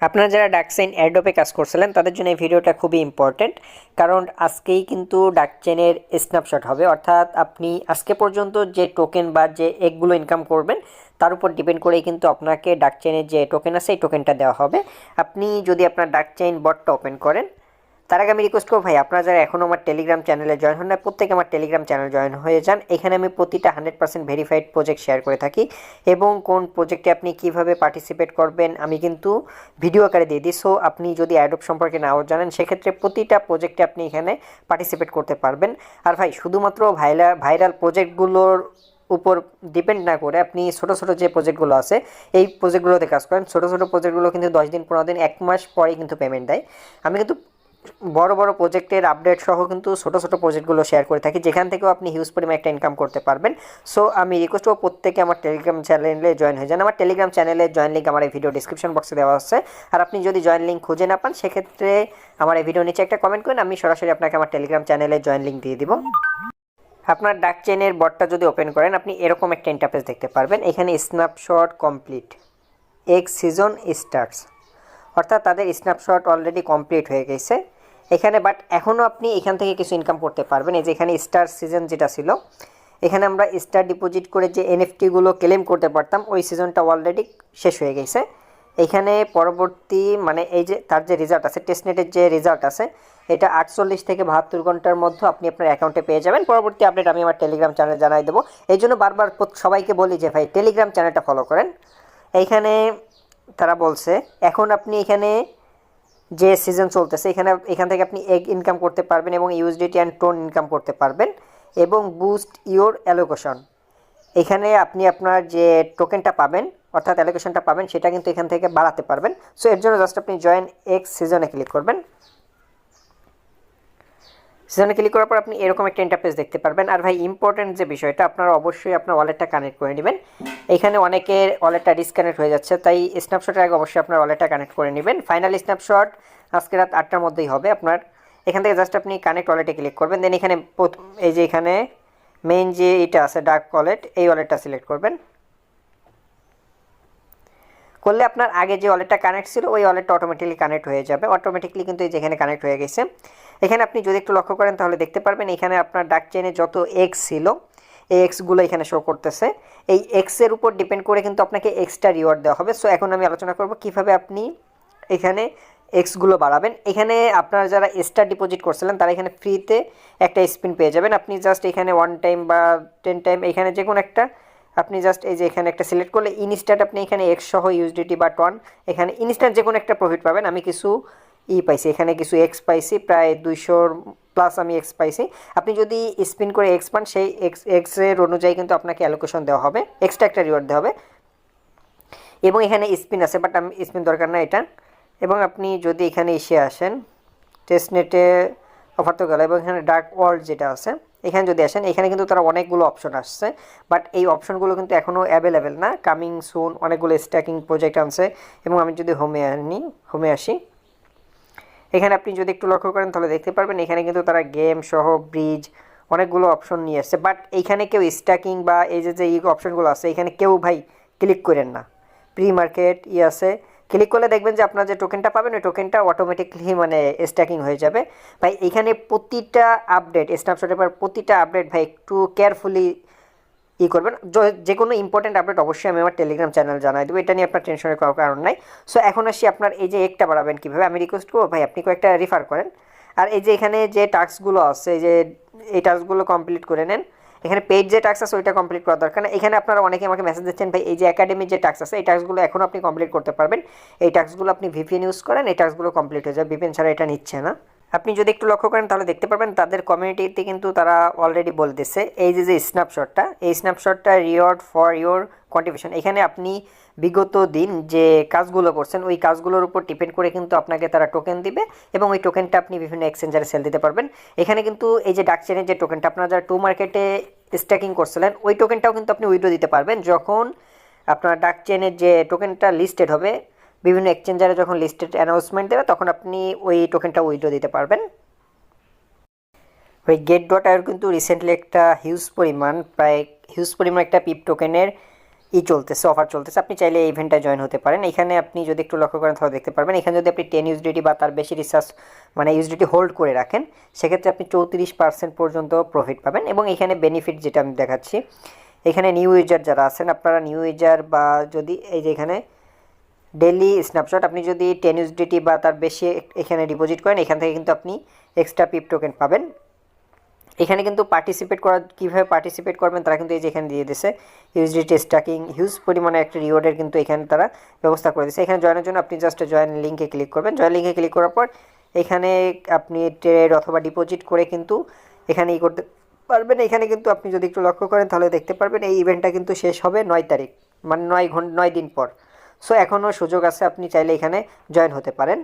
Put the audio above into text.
আপনারা যারা ডাকচেইন এয়ারড্রপে কাজ করছিলেন তাদের জন্য এই ভিডিওটা খুবই ইম্পর্টেন্ট, কারণ আজকেই কিন্তু ডাকচেইনের স্ন্যাপশট হবে। অর্থাৎ আপনি আজকে পর্যন্ত যে টোকেন বা যে এগগুলো ইনকাম করবেন তার উপর ডিপেন্ড করেই কিন্তু আপনাকে ডাকচেইনের যে টোকেন আছে এই টোকেনটা দেওয়া হবে। আপনি যদি আপনার ডাকচেইন বটটা ওপেন করেন, তার আগে আমি রিকোয়েস্ট করব ভাই আপনারা যারা এখনও আমার টেলিগ্রাম চ্যানেলে জয়েন হন না, প্রত্যেকে আমার টেলিগ্রাম চ্যানেল জয়েন হয়ে যান। এখানে আমি প্রতিটা 100% ভেরিফাইড প্রজেক্ট শেয়ার করে থাকি এবং কোন প্রজেক্টে আপনি কিভাবে পার্টিসিপেট করবেন আমি কিন্তু ভিডিও আকারে দিয়ে দিই। সো আপনি যদি অ্যাডোব সম্পর্কে নাও জানেন সেক্ষেত্রে প্রতিটা প্রজেক্টে আপনি এখানে পার্টিসিপেট করতে পারবেন। আর ভাই শুধুমাত্র ভাইরাল প্রজেক্টগুলোর উপর ডিপেন্ড না করে আপনি ছোটো ছোটো যে প্রজেক্টগুলো আছে এই প্রজেক্টগুলোতে কাজ করেন। ছোটো ছোটো প্রজেক্টগুলো কিন্তু 10 দিন 15 দিন 1 মাস পরেই কিন্তু পেমেন্ট দেয়। আমি কিন্তু বড় বড় প্রজেক্টের আপডেট সহ কিন্তু ছোটো ছোটো প্রজেক্টগুলো শেয়ার করে থাকি, যেখান থেকেও আপনি হিউজ পরিমাণে একটা ইনকাম করতে পারবেন। সো আমি রিকোয়েস্ট করব প্রত্যেকে আমার টেলিগ্রাম চ্যানেলে জয়েন হয়ে যান। আমার টেলিগ্রাম চ্যানেলে জয়েন লিঙ্ক আমার এই ভিডিও ডিসক্রিপশন বক্সে দেওয়া আছে। আর আপনি যদি জয়েন লিঙ্ক খুঁজে না পান সেক্ষেত্রে আমার এই ভিডিও নিচে একটা কমেন্ট করেন, আমি সরাসরি আপনাকে আমার টেলিগ্রাম চ্যানেলে জয়েন লিঙ্ক দিয়ে দিব। আপনার ডাকচেইনের বটটা যদি ওপেন করেন আপনি এরকম একটা ইন্টারফেস দেখতে পারবেন। এখানে snapshot complete x season starts, অর্থাৎ তাদের স্ন্যাপশট অলরেডি কমপ্লিট হয়ে গেছে এখানে। বাট এখনও আপনি এখান থেকে কিছু ইনকাম করতে পারবেন। এই যে এখানে স্টার সিজন যেটা ছিল, এখানে আমরা স্টার ডিপোজিট করে যে এনএফটিগুলো ক্লেম করতে পারতাম ওই সিজনটা অলরেডি শেষ হয়ে গেছে। এখানে পরবর্তী মানে এই যে তার যে রেজাল্ট আছে, টেস্টনেটের যে রেজাল্ট আছে এটা 48 থেকে 72 ঘন্টার মধ্যে আপনি আপনার অ্যাকাউন্টে পেয়ে যাবেন। পরবর্তী আপডেট আমি আমার টেলিগ্রাম চ্যানেলে জানাই দেবো। এই জন্য বারবার সবাইকে বলি যে ভাই টেলিগ্রাম চ্যানেলটা ফলো করেন। এইখানে তারা বলছে এখন আপনি এখানে যে সিজন চলতেছে এখান থেকে আপনি এগ ইনকাম করতে পারবেন এবং ইউএসডিটি অ্যান্ড টোন ইনকাম করতে পারবেন এবং বুস্ট ইওর অ্যালোকেশন। এখানে আপনি আপনার যে টোকেনটা পাবেন অর্থাৎ অ্যালোকেশনটা পাবেন সেটা কিন্তু এখান থেকে বাড়াতে পারবেন। সো এর জন্য জাস্ট আপনি জয়েন এক্স সিজনে ক্লিক করবেন। সিজনে ক্লিক করার পর আপনি এরকম একটা ইন্টারফেস দেখতে পারবেন। আর ভাই ইম্পর্টেন্ট যে বিষয়টা, আপনারা অবশ্যই আপনার ওয়ালেটটা কানেক্ট করে নেবেন। এখানে অনেকের ওয়ালেটটা ডিসকানেক্ট হয়ে যাচ্ছে, তাই স্ন্যাপশটের আগে অবশ্যই আপনার ওয়ালেটটা কানেক্ট করে নেবেন। ফাইনাল স্ন্যাপশট আজকে রাত 8টার মধ্যেই হবে। আপনার এখান থেকে জাস্ট আপনি কানেক্ট ওয়ালেটে ক্লিক করবেন। দেন এখানে এই যে এখানে মেইন যে এটা আছে ডার্ক ওয়ালেট, এই ওয়ালেটটা সিলেক্ট করবেন। করলে আপনার আগে যে ওয়ালেটটা কানেক্ট ছিল ওই ওয়ালেটটা অটোমেটিকলি কানেক্ট হয়ে যাবে। অটোমেটিকলি কিন্তু এই যেখানে কানেক্ট হয়ে গেছে। এখানে আপনি যদি একটু লক্ষ্য করেন তাহলে দেখতে পারবেন এখানে আপনার ডাকচেইনে যত এক্স ছিল এই এক্সগুলো এখানে শো করতেছে। এই এক্সের উপর ডিপেন্ড করে কিন্তু আপনাকে এক্সট্রা রিওয়ার্ড দেওয়া হবে। সো এখন আমি আলোচনা করব কিভাবে আপনি এখানে এক্সগুলো বাড়াবেন। এখানে আপনারা যারা স্টার ডিপোজিট করছিলেন তারা এখানে ফ্রিতে একটা স্পিন পেয়ে যাবেন। আপনি জাস্ট এখানে 1 টাইম বা 10 টাইম এখানে যে কোনো একটা আপনি জাস্ট এই যে এখানে একটা সিলেক্ট করলে ইনস্ট্যান্ট আপনি এখানে এক্স সহ ইউএসডিটি বা টন এখানে ইনস্ট্যান্ট যে কোনো একটা প্রফিট পাবেন। আমি কিছু পাইছি, এখানে কিছু এক্স পাইছি, প্রায় 200 প্লাস আমি এক্স পাইছি। আপনি যদি স্পিন করে এক্স পান সেই এক্সের অনুযায়ী কিন্তু আপনাকে অ্যালোকেশন দেওয়া হবে, এক্সট্রা একটা রিওয়ার্ড দেওয়া হবে। এবং এখানে স্পিন আছে বাট আমি স্পিন দরকার না এটা। এবং আপনি যদি এখানে এসে আসেন টেস্টনেটে অফার তো গেল, এবং এখানে ডার্ক ওয়ার্ল্ড যেটা আছে এখানে যদি আসেন এখানে কিন্তু তারা অনেকগুলো অপশন আসছে, বাট এই অপশনগুলো কিন্তু এখনও অ্যাভেলেবেল না, কামিং সুন অনেকগুলো স্ট্যাকিং প্রজেক্ট আনছে। এবং আমি যদি হোমে আসি এখানে আপনি যদি একটু লক্ষ্য করেন তাহলে দেখতে পারবেন এখানে কিন্তু তারা গেম সহ ব্রিজ অনেকগুলো অপশন নিয়ে আসছে। বাট এইখানে কেউ স্ট্যাকিং বা এই যে অপশনগুলো আছে এখানে কেউ ভাই ক্লিক করেন না। প্রি মার্কেট আছে, ক্লিক করলে দেখবেন যে আপনার যে টোকেনটা পাবেন ওই টোকেনটা অটোমেটিকলি মানে স্ট্যাকিং হয়ে যাবে। ভাই এখানে প্রতিটা আপডেট স্ন্যাপশটের পর প্রতিটা আপডেট ভাই একটু কেয়ারফুলি করবেন। যে কোনো ইম্পর্টেন্ট আপডেট অবশ্যই আমি আমার টেলিগ্রাম চ্যানেল জানাই দেবো, এটা নিয়ে আপনার টেনশনের কোনো কারণ নাই। সো এখন আসি আপনার এই যে একটা বাড়াবেন কীভাবে, আমি রিকোয়েস্ট করবো ভাই আপনি কয়েকটা রেফার করেন। আর এই যে এখানে যে টাস্কগুলো আছে এই টাস্কগুলো কমপ্লিট করে নেন। এখানে পেইড যে টাস্ক আছে ওইটা কমপ্লিট করার দরকার না। এখানে আপনারা অনেকে আমাকে মেসেজ দিচ্ছেন ভাই এই যে একাডেমির যে টাস্ক আছে এই টাস্কগুলো এখনও আপনি কমপ্লিট করতে পারবেন। এই টাস্কগুলো আপনি ভিপিএন ইউজ করেন, এই টাস্কগুলো কমপ্লিট হয়ে যাবে, ভিপিএন ছাড়া এটা নিচ্ছে না। আপনি যদি একটু লক্ষ্য করেন তাহলে দেখতে পারবেন তাদের কমিউনিটিতে কিন্তু তারা অলরেডি বলে দিচ্ছে এই যে স্ন্যাপশটটা, এই স্ন্যাপশটটা রিওয়ার্ড ফর ইওর কন্ট্রিবিউশন। এখানে আপনি বিগত দিন যে কাজগুলো করছেন ওই কাজগুলোর উপর ডিপেন্ড করে কিন্তু আপনাকে তারা টোকেন দিবে এবং ওই টোকেনটা আপনি বিভিন্ন এক্সচেঞ্জারে সেল দিতে পারবেন। এখানে কিন্তু এই যে ডাকচেনের যে টোকেনটা আপনারা যারা টু মার্কেটে স্ট্যাকিং করছিলেন ওই টোকেনটাও কিন্তু আপনি উইথড্র দিতে পারবেন যখন আপনার ডাকচেনের যে টোকেনটা লিস্টেড হবে, বিভিন্ন এক্সচেঞ্জারে যখন লিস্টেড অ্যানাউন্সমেন্ট দেবে তখন আপনি ওই টোকেনটা উইথড্র দিতে পারবেন। ওই গেট ডট আইওর কিন্তু রিসেন্টলি একটা হিউজ পরিমাণ একটা পিপ টোকেনের চলতেছে, অফার চলতেছে, আপনি চাইলে এই ইভেন্টে জয়েন হতে পারেন। এখানে আপনি যদি একটু লক্ষ্য করেন তাহলে দেখতে পারবেন, এখানে যদি আপনি 10 ইউএসডিটি বা তার বেশি রিসার্চ মানে ইউএসডিটি হোল্ড করে রাখেন, সেক্ষেত্রে আপনি 34% পর্যন্ত প্রফিট পাবেন। এবং এখানে বেনিফিট যেটা আমি দেখাচ্ছি, এখানে নিউ ইউজার যারা আছেন, আপনারা নিউ ইউজার বা যদি এই যে এখানে ডেইলি স্ন্যাপশট আপনি যদি 10 ইউএসডিটি বা তার বেশি এখানে ডিপোজিট করেন, এখান থেকে কিন্তু আপনি এক্সট্রা পিপ টোকেন পাবেন। এখানে কিন্তু পার্টিসিপেট করা কীভাবে পার্টিসিপেট করবেন তারা কিন্তু এই যে এখানে দিয়ে দিয়েছে ইউএসডিটি স্ট্যাকিং, হিউজ পরিমাণে একটা রিওয়ার্ডের কিন্তু এখানে তারা ব্যবস্থা করে দিয়েছে। এখানে জয়েনের জন্য আপনি জাস্ট জয়েন লিঙ্কে ক্লিক করবেন। জয়েন লিঙ্কে ক্লিক করার পর এখানে আপনি ট্রেড অথবা ডিপোজিট করে কিন্তু এখানে করতে পারবেন। এখানে কিন্তু আপনি যদি একটু লক্ষ্য করেন তাহলে দেখতে পারবেন এই ইভেন্টটা কিন্তু শেষ হবে 9 তারিখ, মানে 9 দিন পর। সো এখনও সুযোগ আছে, আপনি চাইলে এখানে জয়েন হতে পারেন।